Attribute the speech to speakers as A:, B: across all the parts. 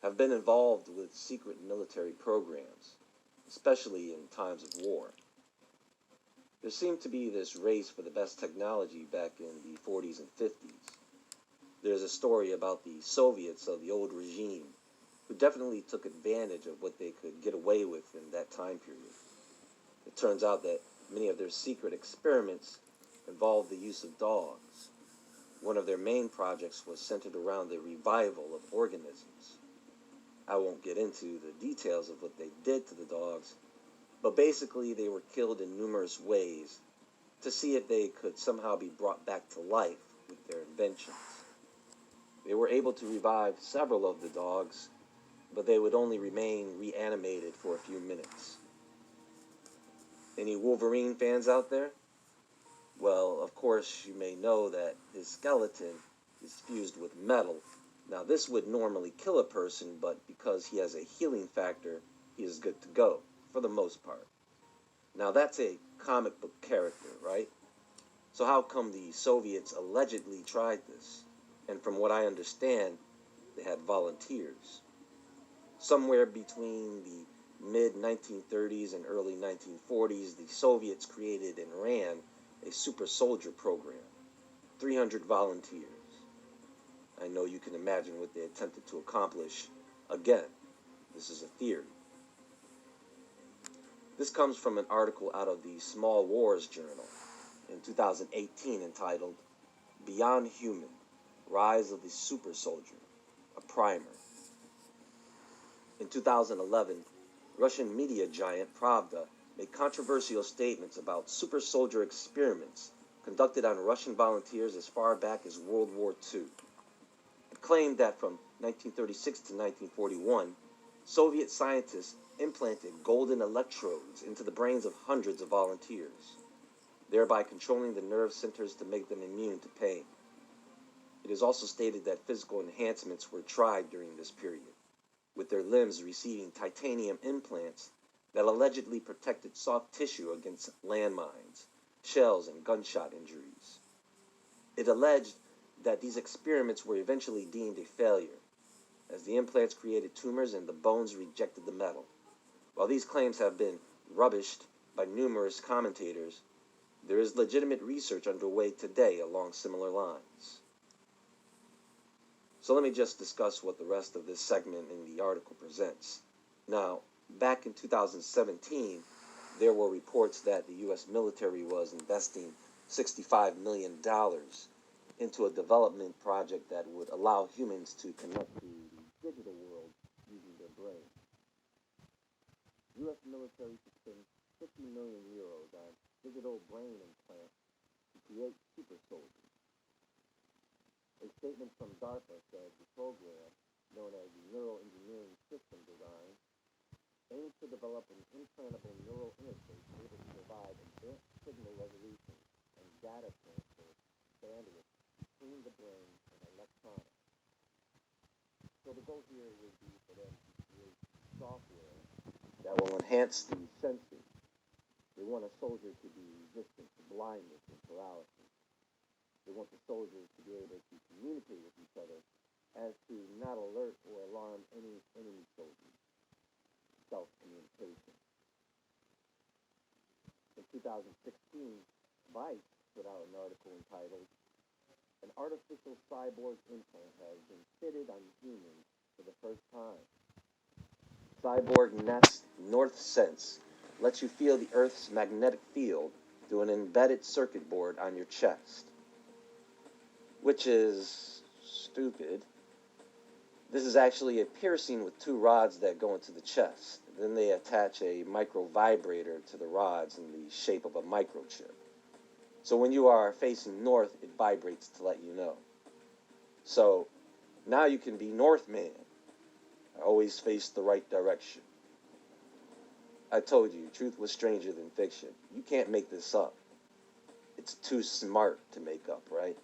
A: have been involved with secret military programs, especially in times of war. There seemed to be this race for the best technology back in the 40s and 50s. There's a story about the Soviets of the old regime who definitely took advantage of what they could get away with in that time period. It turns out that many of their secret experiments involved the use of dogs. One of their main projects was centered around the revival of organisms. I won't get into the details of what they did to the dogs, but basically they were killed in numerous ways to see if they could somehow be brought back to life with their inventions. They were able to revive several of the dogs, but they would only remain reanimated for a few minutes. Any Wolverine fans out there? Well, of course, you may know that his skeleton is fused with metal. Now, this would normally kill a person, but because he has a healing factor, he is good to go, for the most part. Now, that's a comic book character, right? So how come the Soviets allegedly tried this? And from what I understand, they had volunteers. Somewhere between the mid-1930s and early 1940s, the Soviets created and ran a super soldier program, 300 volunteers. I know you can imagine what they attempted to accomplish. Again, this is a theory. This comes from an article out of the Small Wars Journal in 2018 entitled Beyond Human, Rise of the Super Soldier, a primer. In 2011, Russian media giant Pravda made controversial statements about super soldier experiments conducted on Russian volunteers as far back as World War II. It claimed that from 1936 to 1941, Soviet scientists implanted golden electrodes into the brains of hundreds of volunteers, thereby controlling the nerve centers to make them immune to pain. It is also stated that physical enhancements were tried during this period, with their limbs receiving titanium implants that allegedly protected soft tissue against landmines, shells, and gunshot injuries. It alleged that these experiments were eventually deemed a failure, as the implants created tumors and the bones rejected the metal. While these claims have been rubbished by numerous commentators, there is legitimate research underway today along similar lines. So let me just discuss what the rest of this segment in the article presents. Now, back in 2017, there were reports that the U.S. military was investing $65 million into a development project that would allow humans to connect to the digital world using their brain. U.S. military to spend 50 million euros on digital brain implants to create super soldiers. A statement from DARPA said the program, known as the Neural Engineering System Design, aims to develop an implantable neural interface able to provide advanced signal resolution and data transfer bandwidth between the brain and electronics. So the goal here would be for them to create software that will enhance the senses. They want a soldier to be resistant to blindness and paralysis. They want the soldiers to be able to communicate with each other as to not alert or alarm any enemy soldiers. Self-communication. In 2016, Vice put out an article entitled, "An Artificial Cyborg Implant Has Been Fitted on Humans for the First Time." Cyborg Nest NorthSense lets you feel the Earth's magnetic field through an embedded circuit board on your chest. Which is stupid. This is actually a piercing with two rods that go into the chest. Then they attach a micro vibrator to the rods in the shape of a microchip. So when you are facing north, it vibrates to let you know. So now you can be Northman. Always face the right direction. I told you, truth was stranger than fiction. You can't make this up. It's too smart to make up, right?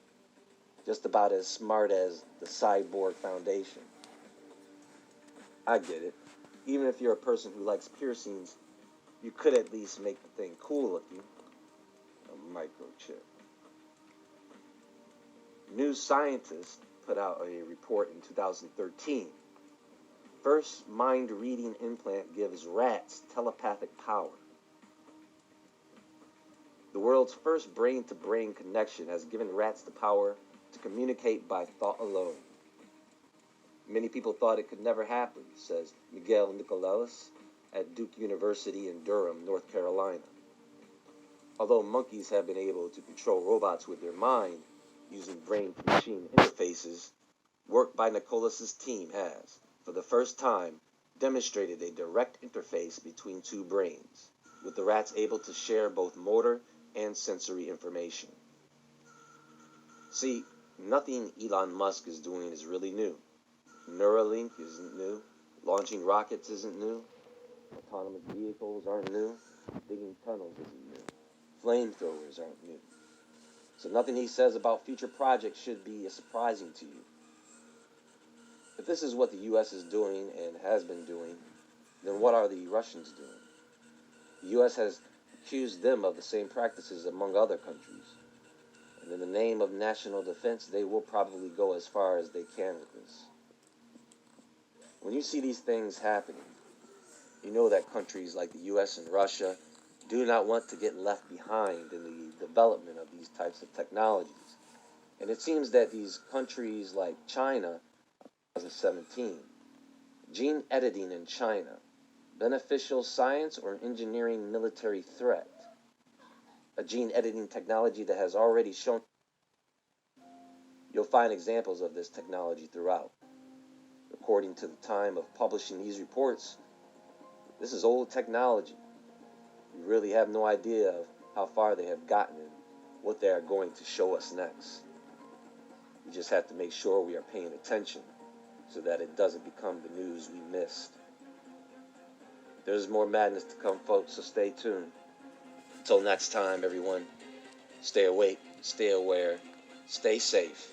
A: Just about as smart as the Cyborg Foundation. I get it. Even if you're a person who likes piercings, you could at least make the thing cool looking. A microchip. New Scientist put out a report in 2013 First mind-reading implant gives rats telepathic power. The world's first brain-to-brain connection has given rats the power to communicate by thought alone. Many people thought it could never happen, says Miguel Nicolelis at Duke University in Durham, North Carolina. Although monkeys have been able to control robots with their mind using brain-to-machine interfaces, work by Nicolelis' team has, for the first time, demonstrated a direct interface between two brains, with the rats able to share both motor and sensory information. See, nothing Elon Musk is doing is really new. Neuralink isn't new. Launching rockets isn't new. Autonomous vehicles aren't new. Digging tunnels isn't new. Flamethrowers aren't new. So nothing he says about future projects should be surprising to you. If this is what the U.S. is doing and has been doing, then what are the Russians doing? The U.S. has accused them of the same practices among other countries. And in the name of national defense, they will probably go as far as they can with this. When you see these things happening, you know that countries like the U.S. and Russia do not want to get left behind in the development of these types of technologies. And it seems that these countries like China, 2017, gene editing in China, beneficial science or engineering military threat? A gene editing technology that has already shown. You'll find examples of this technology throughout. According to the time of publishing these reports, this is old technology. We really have no idea of how far they have gotten and what they are going to show us next. We just have to make sure we are paying attention so that it doesn't become the news we missed. There's more madness to come, folks, so stay tuned. Until next time, everyone, stay awake, stay aware, stay safe.